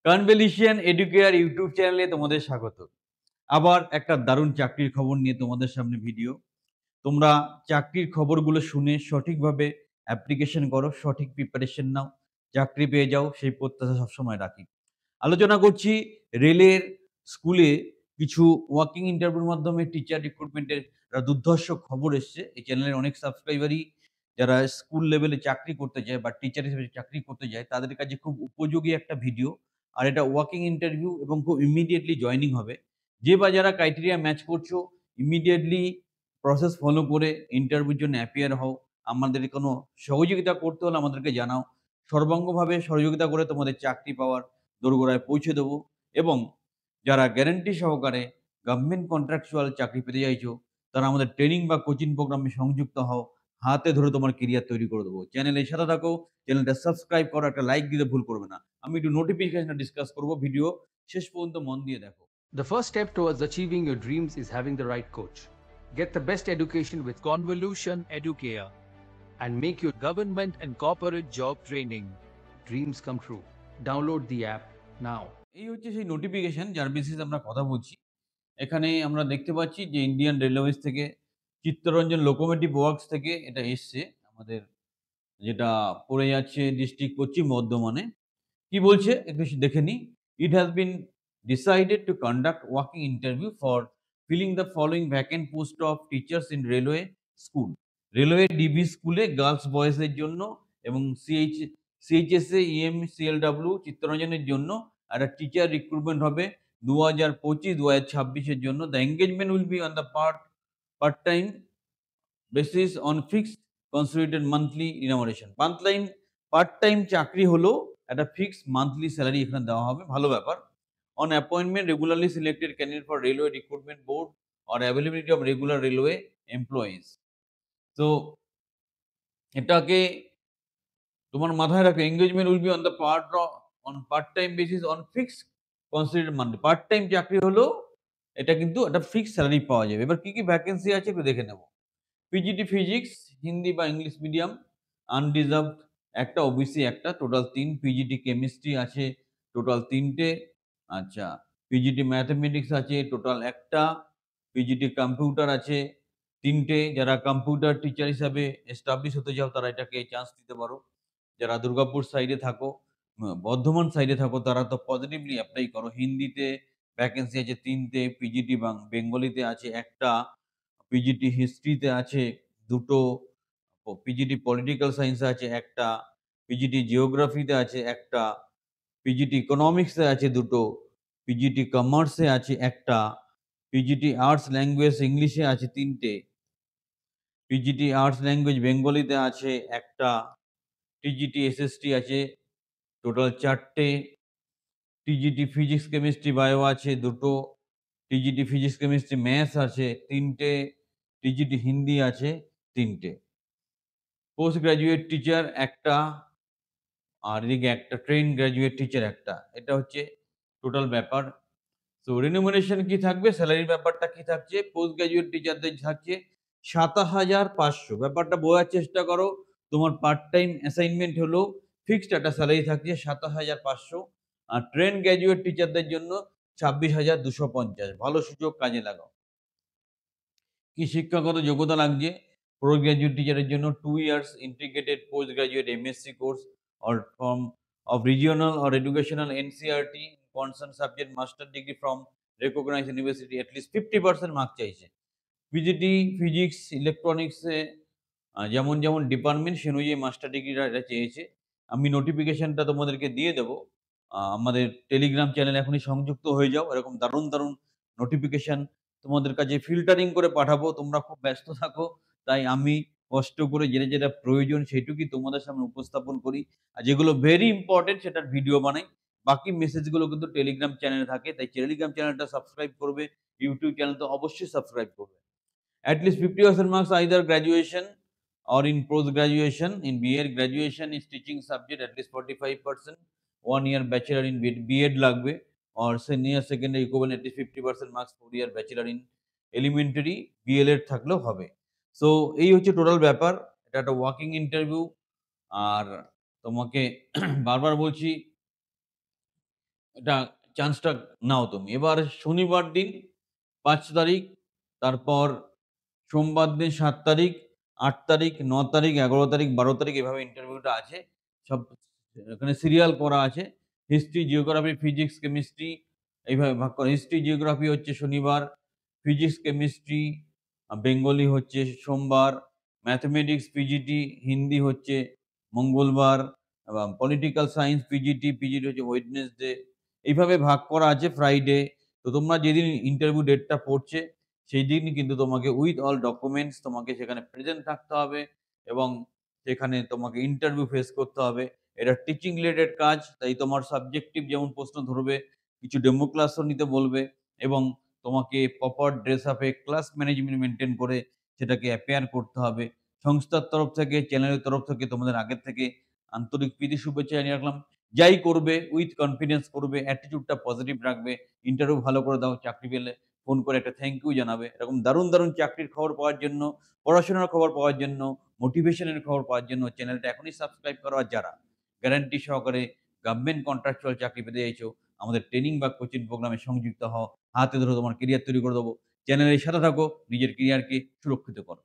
Convolution educare YouTube চ্যানেলে তোমাদের স্বাগত। আবার একটা দারুণ চাকরির খবর নিয়ে তোমাদের সামনে ভিডিও। তোমরা চাকরির খবরগুলো শুনে সঠিকভাবে অ্যাপ্লিকেশন করো, সঠিক প্রিপারেশন নাও, চাকরি পেয়ে যাও সেই প্রত্যাশা সবসময় রাখি। আলোচনা করছি রেলের স্কুলে কিছু ওয়াকিং ইন্টারভিউর মাধ্যমে টিচার রিক্রুটমেন্টের দুর্ধর্ষ খবর এসছে। এই চ্যানেলের অনেক সাবস্ক্রাইবারই যারা স্কুল লেভেলে চাকরি করতে চায় বা টিচার হিসেবে চাকরি করতে যায় তাদের কাছে খুব উপযোগী একটা ভিডিও। আর এটা ওয়াকিং ইন্টারভিউ এবং খুব ইমিডিয়েটলি জয়েনিং হবে। যে বা যারা ক্রাইটেরিয়া ম্যাচ করছো ইমিডিয়েটলি প্রসেস ফলো করে ইন্টারভিউর জন্য অ্যাপিয়ার হও। আমাদের কোনো সহযোগিতা করতে হলে আমাদেরকে জানাও। সর্বাঙ্গভাবে সহযোগিতা করে তোমাদের চাকরি পাওয়ার দোরগোড়ায় পৌঁছে দেবো। এবং যারা গ্যারান্টি সহকারে গভর্নমেন্ট কন্ট্রাকচুয়াল চাকরি পেতে চাইছো তারা আমাদের ট্রেনিং বা কোচিং প্রোগ্রামে সংযুক্ত হও। হাতে ধরে তোমার কেরিয়ার তৈরি করে দেবো। চ্যানেলের সাথে থাকো, চ্যানেলটা সাবস্ক্রাইব করো, একটা লাইক দিতে ভুল করবে না। আমি একটু নোটিফিকেশনটা ডিসকাস করব, ভিডিও শেষ পর্যন্ত মন দিয়ে দেখো। The first step towards achieving your dreams is having the right coach. Get the best education with Convolution Educare. and make your government and corporate job training dreams come true. Download the app now. এই হচ্ছে সেই notification যার basis আমরা কথা বলছি। এখানে আমরা দেখতে পাচ্ছি যে ইন্ডিয়ান রেলওয়েজ থেকে চিত্তরঞ্জন লোকোমোটিভ ওয়ার্কস থেকে এটা এসছে আমাদের, যেটা পড়ে যাচ্ছে ডিস্ট্রিক্ট পশ্চিম বর্ধমানে। কি বলছে একটু দেখে নিই। It has been decided to conduct walking interview for filling the following vacant post of teachers in railway school. Railway DB স্কুলে গার্লস বয়েজের জন্য এবং সিএইচএসএ ইএম সিএলডব্লিউ চিত্তরঞ্জনের জন্য একটা টিচার রিক্রুটমেন্ট হবে 2025-2026 জন্য। The engagement will be on the part time basis on fixed considerated monthly remuneration. Part time চাকরি হলো একটা ফিক্সড মান্থলি স্যালারি এখানে দেওয়া হবে, ভালো ব্যাপার। On appointment regularly selected candidate for railway recruitment board or availability of regular railway employees. তো এটাকে তোমার মাথায় রাখো, engagement will be on the part time basis on fixed considerated monthly. Part time চাকরি হলো এটা কিন্তু একটা ফিক্সড স্যালারি পাওয়া যাবে। এবার কি কি ভ্যাকেন্সি আছে একটু দেখে নেব। পিজিটি ফিজিক্স হিন্দি বা ইংলিশ মিডিয়াম আনরিজার্ভড একটা, ওবিসি একটা, টোটাল 3। পিজিটি কেমিস্ট্রি আছে টোটাল 3টে। আচ্ছা, পিজিটি ম্যাথমেটিক্স আছে টোটাল একটা। পিজিটি কম্পিউটার আছে 3টে। যারা কম্পিউটার টিচার হিসাবে এস্টাবলিশ হতে চাও তারা এটাকে চান্স দিতে পারো। যারা দুর্গাপুর সাইডে থাকো, বর্ধমান সাইডে থাকো তারা তো পজিটিভলি অ্যাপ্লাই করো। হিন্দিতে ভ্যাকেন্সি আছে 3টে, পিজিটি বেঙ্গলিতে আছে একটা, পিজিটি হিস্ট্রিতে আছে 2টো, পিজিটি পলিটিক্যাল সায়েন্সে আছে একটা, পিজিটি জিওগ্রাফিতে আছে একটা, পিজিটি ইকোনমিক্সে আছে 2টো, পিজিটি কমার্সে আছে একটা, পিজিটি আর্টস ল্যাঙ্গুয়েজ ইংলিশে আছে 3টে, পিজিটি আর্টস ল্যাঙ্গুয়েজ বেঙ্গলিতে আছে একটা, টিজিটি এসএসটি আছে টোটাল 4টে, টিজিটি ফিজিক্স কেমিস্ট্রি বায়ো আছে 2টো, টিজিটি ফিজিক্স কেমিস্ট্রি ম্যাথস আছে 3টে, টিজিটি হিন্দি আছে 3টে। পোস্ট গ্রাজুয়েট টিচার একটা, আর এদিকে একটা ট্রেন গ্রাজুয়েট টিচার একটা। এটা হচ্ছে টোটাল ব্যাপার। তো রেনুমারেশন কি থাকবে, স্যালারির ব্যাপারটা কি থাকছে, পোস্ট গ্রাজুয়েট টিচারদের থাকছে 27,500। ব্যাপারটা বোঝার চেষ্টা করো। তোমার পার্ট টাইম অ্যাসাইনমেন্ট হলো ফিক্সড একটা স্যালারি থাকছে 27,500। আর ট্রেন গ্রাজুয়েট টিচারদের জন্য 26,250। ভালো সুযোগ, কাজে লাগাও। কি শিক্ষাগত যোগ্যতা লাগছে, পোস্ট গ্রাজুয়েট টিচারের জন্য 2 years integrated post graduate MSc course or from of regional or educational NCERT concerned subject master degree from recognized university, at least 50% mark চাইছে। পিজিটি ফিজিক্স ইলেকট্রনিক্সে যেমন যেমন ডিপার্টমেন্ট সে অনুযায়ী মাস্টার ডিগ্রিটা এটা চেয়েছে। আমি নোটিফিকেশনটা তোমাদেরকে দিয়ে দেবো। আমাদের টেলিগ্রাম চ্যানেল এখনই সংযুক্ত হয়ে যাও। এরকম দারুণ দারুণ নোটিফিকেশন তোমাদের কাছে ফিল্টারিং করে পাঠাবো। তোমরা খুব ব্যস্ত থাকো, তাই আমি কষ্ট করে যেটা যেটা প্রয়োজন সেটুকুই তোমাদের সামনে উপস্থাপন করি। আর যেগুলো ভেরি ইম্পর্টেন্ট সেটার ভিডিও বানাই। বাকি মেসেজগুলো কিন্তু টেলিগ্রাম চ্যানেলে থাকে, তাই টেলিগ্রাম চ্যানেলটা সাবস্ক্রাইব করবে, ইউটিউব চ্যানেল তো অবশ্যই সাবস্ক্রাইব করবে। At least 50% marks either graduation or in post graduation. In BA graduation is teaching subject at least 45%, 1 year bachelor in BEd লাগবে, or senior secondary equivalent at least 50% marks, 4 year bachelor in elementary BLEd থাকলেও হবে। So এই হচ্ছে total ব্যাপার। এটা একটা walking interview. আর তোমাকে বারবার বলছি এটা চান্সটা নাও তুমি। এবার শনিবার দিন ৫ তারিখ, তারপর সোমবার দিন ৭ তারিখ, ৮ তারিখ, ৯ তারিখ, ১১ তারিখ, ১২ তারিখ এভাবে ইন্টারভিউটা আছে। সব এখানে সিরিয়াল করা আছে। হিস্ট্রি, জিওগ্রাফি, ফিজিক্স, কেমিস্ট্রি এইভাবে ভাগ করা। হিস্ট্রি, জিওগ্রাফি হচ্ছে শনিবার, ফিজিক্স, কেমিস্ট্রি, বেঙ্গলি হচ্ছে সোমবার, ম্যাথমেটিক্স, পিজিটি, হিন্দি হচ্ছে মঙ্গলবার, পলিটিক্যাল সায়েন্স, পিজিটি হচ্ছে ওয়েডনেসডে। এইভাবে ভাগ করা আছে ফ্রাইডে। তো তোমরা যেদিন ইন্টারভিউ ডেটটা পড়ছে সেইদিন কিন্তু তোমাকে উইথ অল ডকুমেন্টস তোমাকে সেখানে প্রেজেন্ট থাকতে হবে এবং সেখানে তোমাকে ইন্টারভিউ ফেস করতে হবে। এটা টিচিং রিলেটেড কাজ, তাই তোমার সাবজেক্টিভ যেমন প্রশ্ন ধরবে, কিছু ডেমো ক্লাসও নিতে বলবে এবং তোমাকে প্রপার ড্রেস আপে ক্লাস ম্যানেজমেন্ট মেইনটেইন করে সেটাকে অ্যাপিয়ার করতে হবে। সংস্থার তরফ থেকে, চ্যানেলের তরফ থেকে তোমাদের আগের থেকে আন্তরিক প্রীতি শুভেচ্ছা জানিয়ে রাখলাম। যাই করবে উইথ কনফিডেন্স করবে, অ্যাটিটিউডটা পজিটিভ রাখবে। ইন্টারভিউ ভালো করে দাও, চাকরি পেলে ফোন করে একটা থ্যাংক ইউ জানাবে। এরকম দারুণ, দারুণ চাকরির খবর পাওয়ার জন্য, পড়াশোনার খবর পাওয়ার জন্য, মোটিভেশনের খবর পাওয়ার জন্য চ্যানেলটা এখনই সাবস্ক্রাইব করো। আর যারা গ্যারান্টি সহকারে গভর্নমেন্ট কন্ট্রাকচুয়াল চাকরি পেতে চাইছো, আমাদের ট্রেনিং বা কোচিং প্রোগ্রামে সংযুক্ত হও। হাতে ধরে তোমার কেরিয়ার তৈরি করে দেবো। চ্যানেলের সাথে থাকো, নিজের কেরিয়ারকে সুরক্ষিত করো।